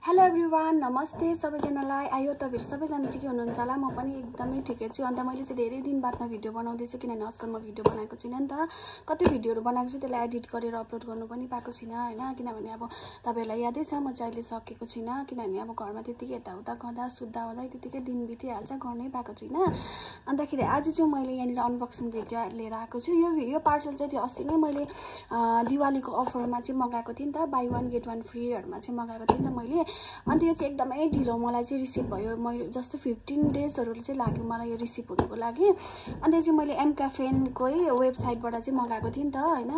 Hello everyone, नमस्ते सबैजनालाई। आयो तपाईहरु सबैजना ठिकै हुनुहुन्छ होला। म पनि एकदमै ठिकै छु। अन्त मैले चाहिँ धेरै दिन बादमा भिडियो बनाउँदैछु किनभने आजकल म भिडियो बनाएको छैन नि त। कति भिडियोहरु बनाएको छु त्यसलाई एडिट गरेर अपलोड गर्नु पनि पाएको छैन हैन, किनभने अब तपाईहरुलाई यादै छ म चाहिँ अहिले सकेको छैन किनभने अब घरमा त्यतिकै यताउता गर्दा सुत्दा हुँदै त्यतिकै दिन बितिहाल्छ, गर्नै पाएको छैन। अन्तखेरि आज चाहिँ मैले यहाँनिर अनबक्सिङ भिडियो लिएर आएको छु। यो पार्सल चाहिँ त्यो अस्ति नै मैले दिवालीको अफरमा चाहिँ मगाएको थिएँ नि त, बाइ 1 गेट 1 फ्रीहरुमा चाहिँ मगाएको थिएँ नि त मैले। अन्त यो चाहिँ एकदमै ढिलो मलाई चाहिँ रिसिभ भयो। मैले जस्तो 15 डेजहरु चाहिँ लाग्यो मलाई यो रिसिभ हुनुको लागि। अन्त चाहिँ मैले एमक्याफेनकै वेबसाइटबाट चाहिँ मगाएको थिएँ नि त हैन।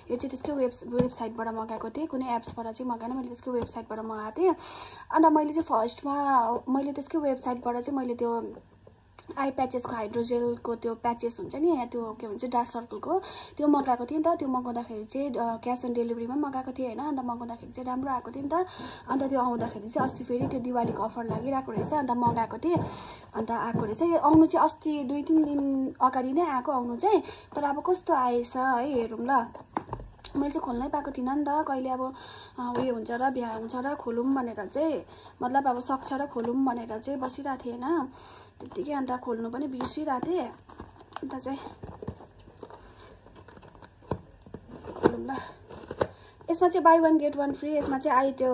यो चाहिँ त्यसकै वेबसाइटबाट मगाएको थिएँ, कुनै एप्सबाट चाहिँ मगाएन, मैले त्यसकै वेबसाइटबाट मगाएको थिएँ। अन्त मैले चाहिँ फर्स्टमा मैले त्यसकै वेबसाइटबाट चाहिँ मैले त्यो आई प्याचेसको हाइड्रोजेलको त्यो प्याचेस हुन्छ नि, त्यो के भन्छ डार्क सर्कलको त्यो मगाएको थिएँ नि त। त्यो मगाउँदाखेरि चाहिँ क्याश अन डेलिभरीमा मगाएको थिएँ हैन। अन्त मगाउँदाखेरि चाहिँ राम्रो आएको थियो नि त। अन्त त्यो आउँदाखेरि चाहिँ अस्ति फेरि त्यो दिवालीको अफर लागिरहेको रहेछ, अन्त मगाएको थिएँ। अन्त आएको रहेछ। यो आउनु चाहिँ अस्ति 2-3 दिन अगाडि नै आएको आउनु चाहिँ, तर अब कस्तो आएछ है हेरौँ ल। मैले चाहिँ खोल्नै पाएको थिइनँ नि त। कहिले अब उयो हुन्छ र बिहा हुन्छ र खोलौँ भनेर चाहिँ, मतलब अब सक्छ र खोलौँ भनेर चाहिँ बसिरहेको थिएँ हैन त्यतिकै। अन्त खोल्नु पनि बिर्सिरहेको थिएँ। अन्त चाहिँ खोलौँ ल। यसमा चाहिँ बाइ 1 गेट 1 फ्री। यसमा चाहिँ आई त्यो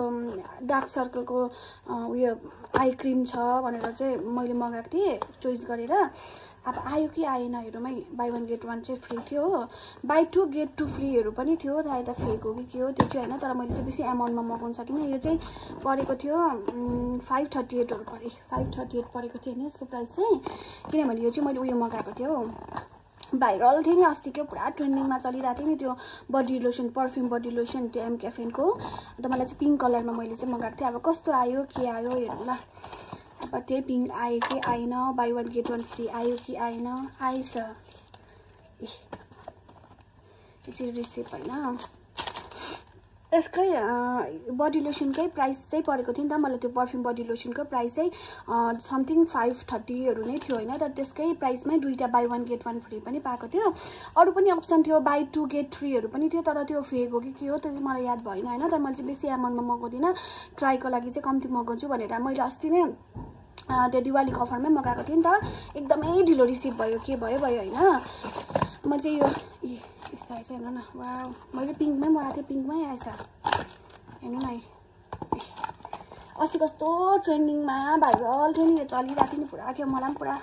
डार्क सर्कलको उयो आई क्रिम छ भनेर चाहिँ मैले मगाएको थिएँ चोइस गरेर। अब आयो कि आएन हेरौँ है। बाइ 1 गेट 1 चाहिँ फ्री थियो हो, बाइ 2 गेट 2 फ्रीहरु पनि थियो। सायद फेक हो कि के हो त्यो चाहिँ हैन, तर मैले चाहिँ बेसी अमाउन्टमा मगाउन सकिनँ। यो चाहिँ परेको थियो 538हरु परे, 538 परेको थियो नि यसको प्राइस चाहिँ, किनभने यो चाहिँ मैले उयो मगाएको थियो भाइरल थियो नि अस्ति, के पुरा ट्रेन्डिङमा चलिरहेको थियो नि त्यो body lotion, perfume body lotion त्यो एमक्याफेनको। अन्त मलाई चाहिँ पिङ्क कलरमा मैले चाहिँ मगाएको थिएँ। अब कस्तो आयो के आयो हेरौँ ल। अब त्यही पिङ्क आयो कि आएन, बाइ 1 गेट 1 फ्री आयो कि आएन, आएछ। यो चाहिँ रिसिभ होइन। यसकै बडी लोसनकै प्राइस चाहिँ परेको थियो नि त मलाई। त्यो परफ्युम बडी लोसनको प्राइस चाहिँ समथिङ 530हरु नै थियो हैन। तर त्यसकै प्राइसमै दुईटा बाइ 1 गेट 1 फ्री पनि पाएको थियो। अरु पनि अप्सन थियो, बाइ 2 गेट 3हरु पनि थियो, तर त्यो फेक हो कि के हो त्यो चाहिँ मलाई याद भएन हैन। तर मैले चाहिँ बेसी अमाउन्टमा मगाउँदिनँ, ट्राईको लागि चाहिँ कम्ती मगाउँछु भनेर मैले अस्ति नै त्यो दिवालीको अफरमै मगाएको थिएँ नि त। एकदमै ढिलो रिसिभ भयो, के भयो हैन। म चाहिँ यो यस्तो आएछ हेर्नु न। वाउ, मैले पिङ्कमै मगाएको थिएँ, पिङ्कमै आएछ हेर्नु न। अस्ति कस्तो ट्रेन्डिङमा भाइरल थियो नि, यो चलिरहेको थियो नि पुरा, के मलाई पनि पुरा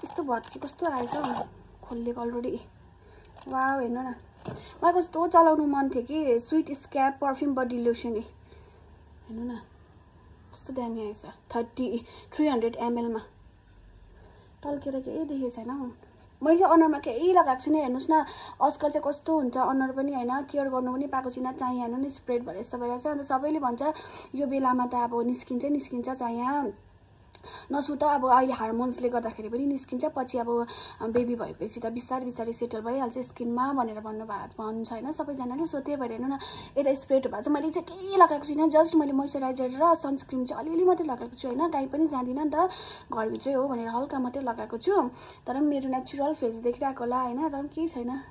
यस्तो भत्की कस्तो आएछ खोलिएको अलरेडी। वाउ हेर्नु न, मलाई कस्तो चलाउनु मन थियो कि स्विट स्क्याप परफ्युम बडी लोसन हेर्नु न कस्तो दामी आएछ। 300 ml मा टल्केर केही देखेको छैन हौ। मैले अनुहारमा केही लगाएको छैन, हेर्नुस् न। आजकल चाहिँ कस्तो हुन्छ अनुहार पनि हैन, केयर गर्नु पनि पाएको छैन। चायाँ नि स्प्रेड भएर यस्तो भइरहेछ। अन्त सबैले भन्छ यो बेलामा त अब निस्किन्छ चायाँ नसुत। अब अहिले हार्मोन्सले गर्दाखेरि पनि निस्किन्छ, पछि अब बेबी भएपछि त बिस्तारै बिस्तारै सेटल भइहाल्छ स्किनमा भनेर भन्छ हैन सबैजनाले। सो त्यही भएर हेर्नु न यता स्प्रेड भएको छ। मैले चाहिँ केही लगाएको छैन, जस्ट मैले मोइस्चराइजर र सनस्क्रिन चाहिँ अलिअलि मात्रै लगाएको छु हैन। कहीँ पनि जाँदिनँ नि त, घरभित्रै हो भनेर हल्का मात्रै लगाएको छु। तर मेरो नेचुरल फेस देखिरहेको होला हैन, तर केही छैन।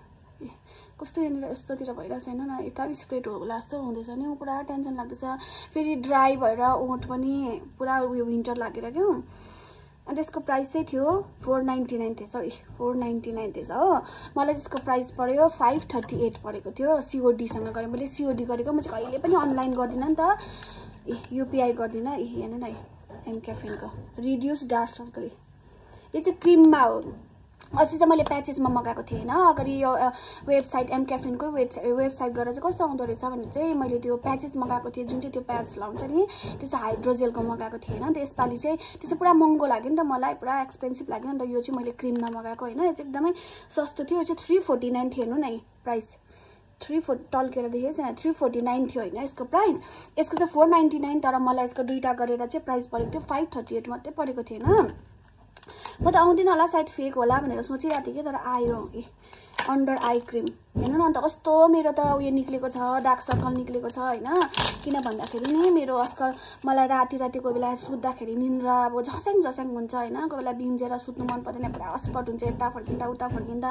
कस्तो यहाँनिर यस्तोतिर भइरहेछ हेर्नु न। यता स्प्रेड होला जस्तो हुँदैछ नि, पुरा टेन्सन लाग्दैछ। फेरि ड्राई भएर ओठ पनि पुरा उयो विन्टर लागेर क्या। अनि त्यसको प्राइस चाहिँ थियो 499 थियो, सरी 499 थिएछ हो। मलाई त्यसको प्राइस पर्यो 538 परेको थियो। सिओडीसँग गरेँ मैले, सिओडी गरेको। म चाहिँ कहिले पनि अनलाइन गर्दिनँ नि त, युपिआई गर्दिनँ। हेर्नु न एमक्याफेनको रिड्युस डार्क सर्कल, यो चाहिँ क्रिममा हो। अस्ति चाहिँ मैले प्याचेसमा मगाएको थिएँ हैन। अगाडि यो वेबसाइट एमक्याफेनको वेबसाइटबाट चाहिँ कस्तो आउँदो रहेछ भने चाहिँ मैले त्यो प्याचेस मगाएको थिएँ, जुन चाहिँ त्यो प्याच लाउँछ नि त्यस्तो हाइड्रोजेलको मगाएको थिएँ हैन। त्यसपालि चाहिँ त्यो चाहिँ पुरा महँगो लाग्यो नि त मलाई, पुरा एक्सपेन्सिभ लाग्यो नि त। यो चाहिँ मैले क्रिममा मगाएको हैन, यो चाहिँ एकदमै सस्तो थियो। यो चाहिँ 349 थियो हेर्नु न प्राइस। 340 टल्केर देखेछ हैन, 349 थियो हैन यसको प्राइस। यसको चाहिँ 499, तर मलाई यसको दुईटा गरेर चाहिँ प्राइस परेको थियो 538 मात्रै परेको थियो हैन। म त आउँदिन होला सायद फेक होला भनेर सोचिरहेको थिएँ कि, तर आयो। अन्डर आई क्रिम हेर्नु न अन्त कस्तो मेरो त उयो निक्लेको छ डार्क सर्कल निक्लेको छ हैन किन भन्दाखेरि नि मेरो आजकल मलाई राति कोही बेला सुत्दाखेरि निन्द्रा अब झस्याङ हुन्छ हैन कोही बेला बिन्जेर सुत्नु मन पर्दैन पुरा अस्पट हुन्छ यता फर्किँदा उता फर्किँदा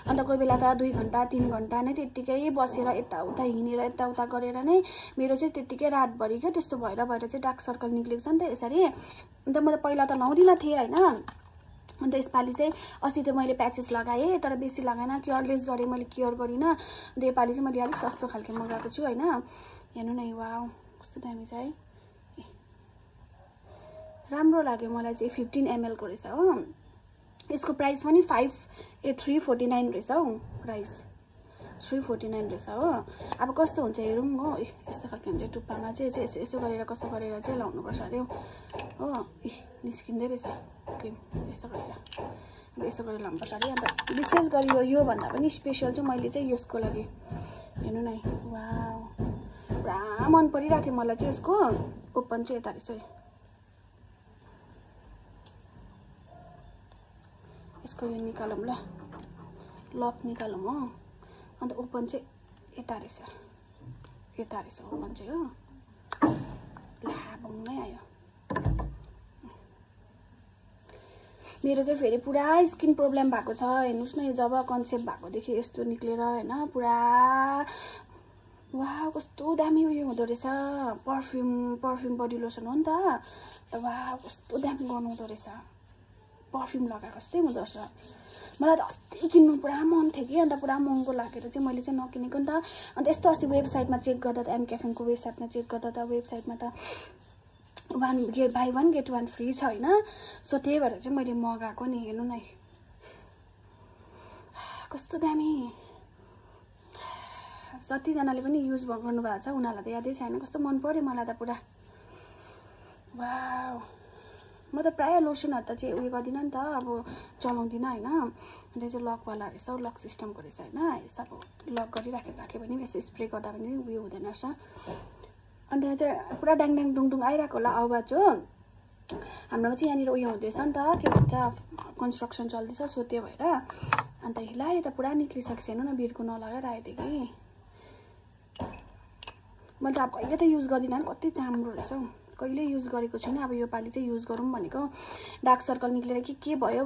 अन्त कोही बेला त 2 घण्टा 3 घण्टा नै त्यतिकै बसेर यता उता हिँडेर यता उता गरेर नै मेरो चाहिँ त्यतिकै रातभरि के त्यस्तो भएर चाहिँ डार्क सर्कल निक्लेको छ नि त यसरी अन्त म त पहिला त लाउँदिन थिए हैन अन्त यसपालि चाहिँ अस्ति त मैले प्याचेस लगाएँ तर बेसी लगाएन केयरलेस गरेँ मैले केयर गरिन अन्त यसपालि चाहिँ मैले अलिक सस्तो खालको मगाएको छु हैन हेर्नु न वाउ कस्तो दामी छ है राम्रो लाग्यो मलाई चाहिँ 15 ml को रहेछ हो यसको प्राइस पनि 349 रहेछ हौ प्राइस 349 रहेछ हो अब कस्तो हुन्छ हेरौँ हो यस्तो खालको हुन्छ टुप्पामा चाहिँ यसो गरेर कसो गरेर चाहिँ लाउनु पर्छ अरे हो निस्किँदै रहेछ क्रिम यस्तो गरेर अब यसो गरेर लाउनु पर्छ अरे अन्त विशेष गरी यो भन्दा पनि स्पेशल चाहिँ मैले चाहिँ यसको लागि हेर्नु न वाउ पुरा मन परिरहेको थियो मलाई चाहिँ यसको ओपन चाहिँ यता रहेछ यसको यो निकालौँ ल लक निकालौँ हो अन्त ओपन चाहिँ यता रहेछ ओपन चाहिँ हो लाबङ नै आयो मेरो चाहिँ फेरि पुरा स्किन प्रब्लम भएको छ हेर्नुस् न यो जब कन्सेप्ट भएकोदेखि यस्तो निक्लेर हैन पुरा वाह कस्तो दामी उयो हुँदो रहेछ पर्फ्युम बडी लोसन हो नि त वाह कस्तो दामी गर्नुहुँदो रहेछ पर्फ्युम लगाएको जस्तै हुँदो रहेछ मलाई त अस्ति किन्नु पुरा मन थियो कि अन्त पुरा महँगो लागेर चाहिँ मैले चाहिँ नकिनेको नि त अन्त यस्तो अस्ति वेबसाइटमा चेक गर्दा त एम क्याफेनको वेबसाइटमा चेक गर्दा त वेबसाइटमा त buy one get one free छ हैन सो त्यही भएर चाहिँ मैले मगाएको नि हेर्नु न कस्तो दामी जतिजनाले पनि युज गर्नुभएको छ उनीहरूलाई त यादै छैन कस्तो मन पर्यो मलाई त पुरा वाउ म त प्राय लोसनहरु त चाहिँ उयो गर्दिन नि त अब चलाउँदिन हैन त्यो चाहिँ लकवाला रहेछ लक सिस्टमको रहेछ हैन यसो लक गरिराखे पनि यसो स्प्रे गर्दा पनि उयो हुँदैन रहेछ अन्त चाहिँ पुरा डाङ डाङ डुङ डुङ आइराको होला आवाज हो हाम्रोमा चाहिँ यहाँनिर उयो हुँदैछ नि त के भन्छ कन्स्ट्रक्सन चल्दैछ सो त्यो भएर अन्त हिलायो त पुरा निक्लिसकेछ हेर्नु न बिर्को नलगाएर आयो कि मैले त अब कहिले त युज गर्दिनँ नि कति चाम्रो रहेछ हौ कहिले युज गरेको छैन अब यो पालि चाहिँ युज गरौँ भनेको डार्क सर्कल निक्लेर के भयो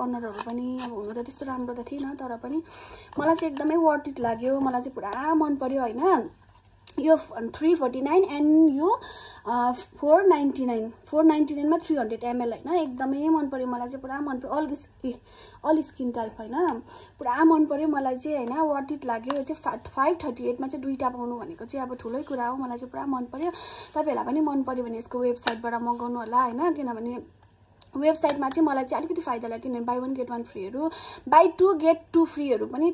अनुहारहरू पनि अब हुनु त त्यस्तो राम्रो त थिएन तर पनि मलाई चाहिँ एकदमै वर्थ इट लाग्यो मलाई चाहिँ पुरा मन पर्यो हैन यो 349 एन्ड यो 499 मा 300 ml हैन एकदमै मन पर्यो मलाई चाहिँ पुरा मन पर्यो अल स्किन टाइप हैन पुरा मन पर्यो मलाई चाहिँ हैन वर्थ इट लाग्यो यो चाहिँ 538 मा चाहिँ दुईटा पाउनु भनेको चाहिँ अब ठुलै कुरा हो मलाई चाहिँ पुरा मन पर्यो तपाईहरुलाई पनि मन पर्यो भने यसको वेबसाइटबाट मगाउनु होला हैन किनभने वेबसाइटमा चाहिँ मलाई चाहिँ अलिकति फाइदा लाग्यो किनभने बाई 1 गेट 1 फ्रीहरु बाई 2 गेट 2 फ्रीहरु पनि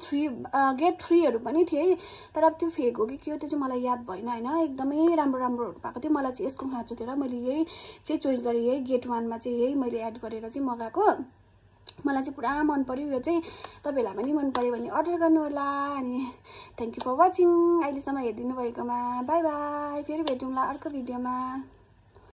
गेट 3हरु पनि थिए तर अब त्यो फेक हो कि के हो त्यो चाहिँ मलाई याद भएन हैन एकदमै राम्रोहरु भएको थियो मलाई चाहिँ यसको खाँचो थियो र मैले यही चाहिँ चोइस गरे यही गेट 1 मा चाहिँ यही मैले एड गरेर चाहिँ मगाएको मलाई चाहिँ पुरा मन पर्यो यो चाहिँ तपाईहरुलाई पनि मन पर्यो भने अर्डर गर्नु होला अनि थ्यांक यू फर वाचिङ अहिलेसम्म हेर्दिनु भएकोमा बाइ बाइ फेरि भेटौँला अर्को भिडियोमा